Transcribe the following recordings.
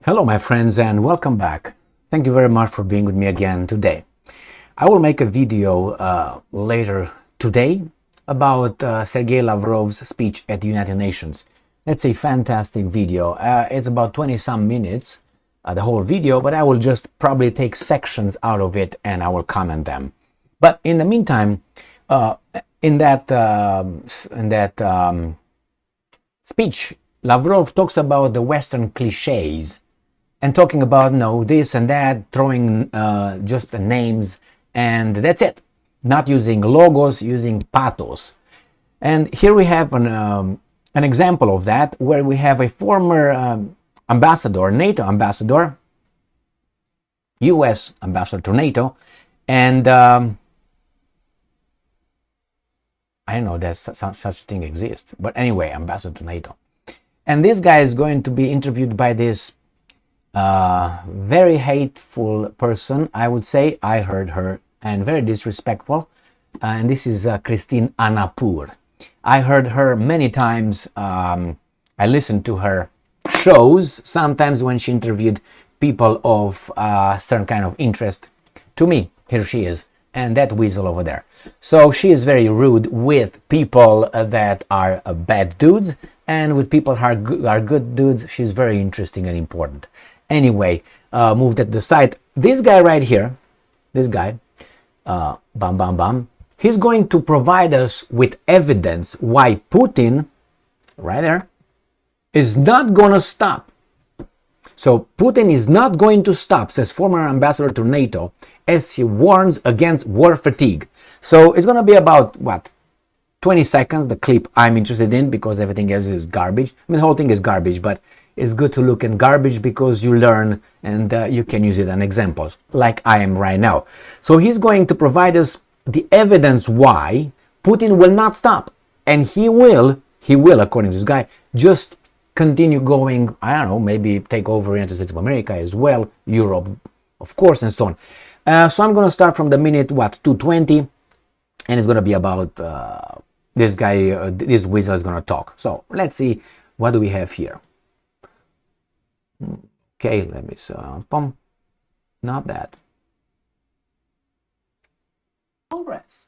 Hello, my friends, and welcome back. Thank you very much for being with me again today. I will make a video later today about Sergei Lavrov's speech at the United Nations. It's a fantastic video. It's about 20 some minutes, the whole video, but I will just probably take sections out of it and I will comment them. But in the meantime, in that speech, Lavrov talks about the Western cliches and talking about this and that, throwing just the names, and that's it. Not using logos, using pathos. And here we have an example of that, where we have a former ambassador, NATO ambassador, US ambassador to NATO, and I don't know that such thing exists, but anyway, ambassador to NATO. And this guy is going to be interviewed by this very hateful person, I would say. I heard her, and very disrespectful. And this is Christine Anapur. I heard her many times. I listened to her shows, sometimes when she interviewed people of certain kind of interest to me. Here she is, and that weasel over there. So she is very rude with people that are bad dudes, and with people who are good dudes. She's very interesting and important. Anyway, moved at the side. This guy right here, this guy, he's going to provide us with evidence why Putin, right there, is not going to stop. So Putin is not going to stop, says former ambassador to NATO, as he warns against war fatigue. So it's going to be about, 20 seconds, the clip I'm interested in, because everything else is garbage. I mean, the whole thing is garbage, but it's good to look in garbage because you learn and you can use it in examples, like I am right now. So he's going to provide us the evidence why Putin will not stop. And he will, according to this guy, just continue going, I don't know, maybe take over the United States of America as well, Europe, of course, and so on. So I'm going to start from the minute, 2:20, and it's going to be about this guy, this weasel is going to talk. So let's see, what do we have here? Okay, let me see. Not that. Congress.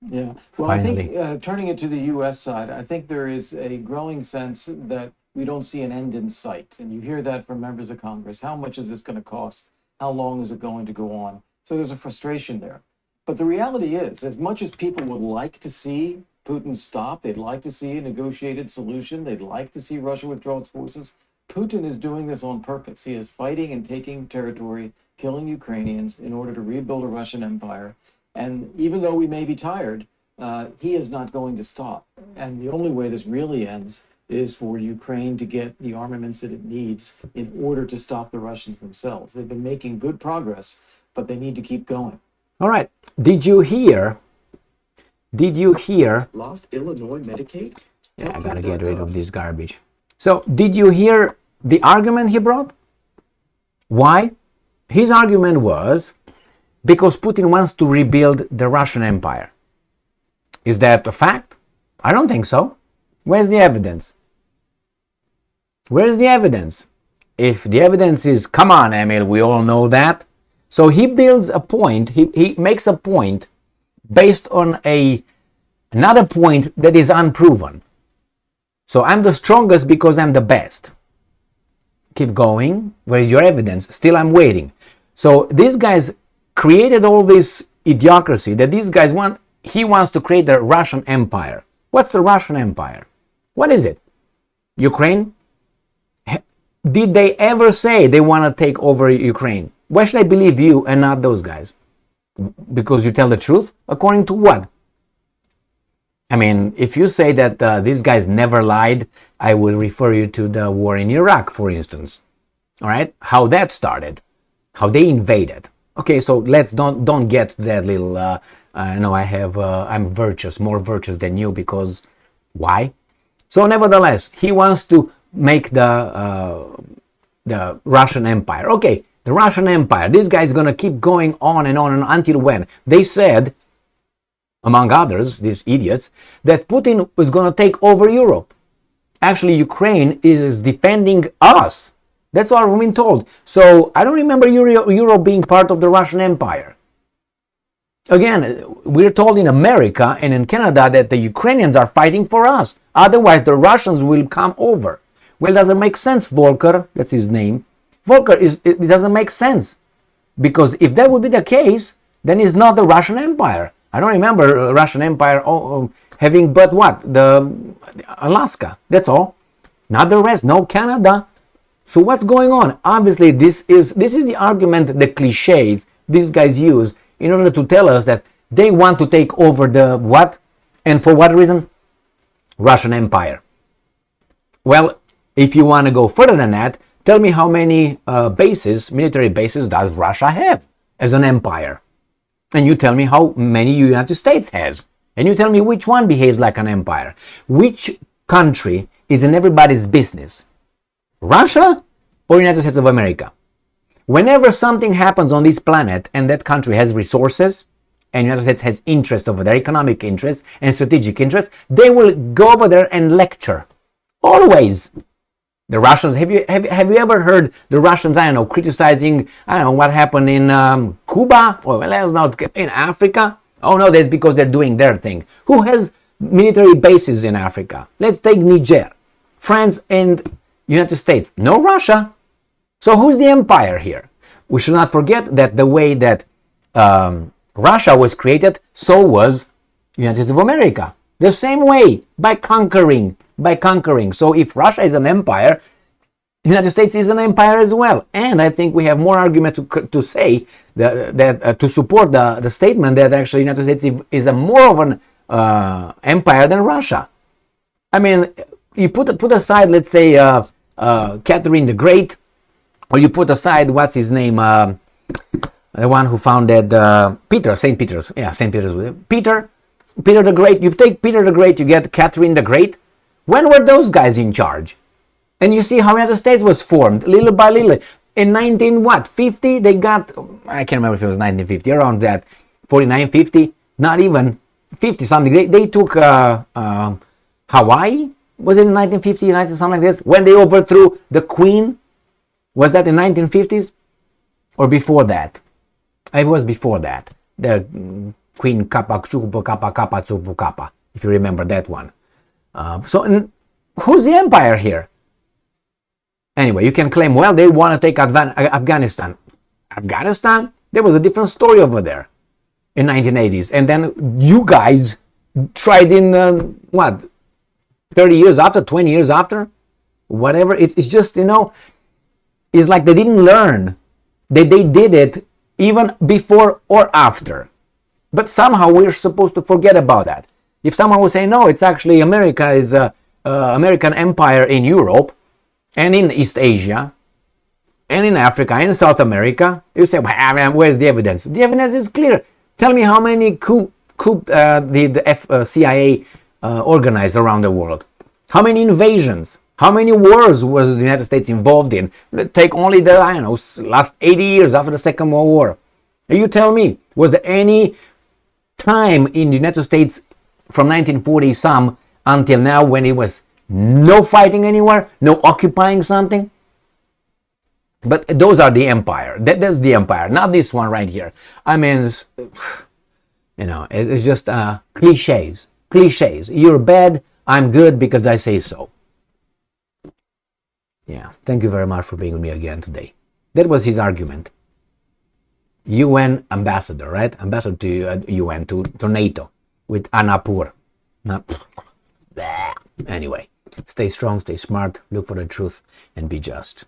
Yeah. Well, Finally. I think turning it to the U.S. side, I think there is a growing sense that we don't see an end in sight. And you hear that from members of Congress. How much is this going to cost? How long is it going to go on? So there's a frustration there. But the reality is, as much as people would like to see Putin stop, they'd like to see a negotiated solution, they'd like to see Russia withdraw its forces, Putin is doing this on purpose. He is fighting and taking territory, killing Ukrainians in order to rebuild a Russian empire. And even though we may be tired, he is not going to stop. And the only way this really ends is for Ukraine to get the armaments that it needs in order to stop the Russians themselves. They've been making good progress, but they need to keep going. All right. Did you hear? Lost Illinois Medicaid? Yeah, I gotta get rid of this garbage. So, did you hear the argument he brought? Why? His argument was because Putin wants to rebuild the Russian Empire. Is that a fact? I don't think so. Where's the evidence? Where's the evidence? If the evidence is, come on, Emil, we all know that. So he builds a point, he makes a point based on another point that is unproven. So I'm the strongest because I'm the best. Keep going. Where's your evidence? Still I'm waiting. So these guys created all this idiocracy that these guys want. He wants to create the Russian Empire. What's the Russian Empire? What is it? Ukraine? Did they ever say they want to take over Ukraine? Why should I believe you and not those guys? Because you tell the truth? According to what? I mean, if you say that these guys never lied, I will refer you to the war in Iraq, for instance. All right? How that started. How they invaded. Okay, so let's don't get that little, I'm virtuous, more virtuous than you, because why? So nevertheless, he wants to make the Russian Empire. Okay, the Russian Empire. This guy is going to keep going on and until when? They said, among others, these idiots, that Putin was going to take over Europe. Actually, Ukraine is defending us. That's what we've been told. So I don't remember Europe being part of the Russian Empire. Again, we're told in America and in Canada that the Ukrainians are fighting for us. Otherwise, the Russians will come over. Well, it doesn't make sense, Volker. That's his name. Volker, it doesn't make sense. Because if that would be the case, then it's not the Russian Empire. I don't remember Russian Empire having but what? The Alaska. That's all. Not the rest. No Canada. So what's going on? Obviously, this is the argument, the cliches these guys use in order to tell us that they want to take over the what? And for what reason? Russian Empire. Well, if you want to go further than that, tell me how many military bases does Russia have as an empire? And you tell me how many United States has. And you tell me which one behaves like an empire. Which country is in everybody's business? Russia or United States of America? Whenever something happens on this planet and that country has resources and United States has interest over there, economic interest and strategic interest, they will go over there and lecture. Always. The Russians, have you ever heard the Russians, criticizing, what happened in Cuba? Or well, not in Africa? Oh no, that's because they're doing their thing. Who has military bases in Africa? Let's take Niger, France and United States. No Russia. So who's the empire here? We should not forget that the way that Russia was created, so was United States of America. The same way, by conquering. So if Russia is an empire, the United States is an empire as well. And I think we have more argument to say that to support the statement that actually the United States is more of an empire than Russia. I mean, you put aside, let's say, Catherine the Great, or you put aside, what's his name, the one who founded St. Peter's. Peter the Great. You take Peter the Great, you get Catherine the Great. When were those guys in charge? And you see how the United States was formed, little by little. In 1950, they got, I can't remember if it was 1950, around that, 49, 50, not even 50 something. They took Hawaii, was it in 1950, something like this? When they overthrew the Queen, was that in 1950s? Or before that? It was before that. The Queen Kappa, if you remember that one. So who's the empire here? Anyway, you can claim, well, they want to take Afghanistan. Afghanistan? There was a different story over there in 1980s. And then you guys tried in, 30 years after, 20 years after? Whatever. It's just, it's like they didn't learn that they did it even before or after. But somehow we're supposed to forget about that. If someone will say, no, it's actually America is American empire in Europe and in East Asia and in Africa and in South America, you say, well, where's the evidence? The evidence is clear. Tell me how many coup the CIA organized around the world. How many invasions? How many wars was the United States involved in? Take only the, last 80 years after the Second World War. You tell me, was there any time in the United States from 1940 some until now when it was no fighting anywhere, no occupying something? But those are the empire. That's the empire, not this one right here. I mean, it's just cliches. You're bad, I'm good because I say so. Yeah, thank you very much for being with me again today. That was his argument. UN ambassador, right? Ambassador to UN, to NATO, with Anapur. Anyway, stay strong, stay smart, look for the truth, and be just.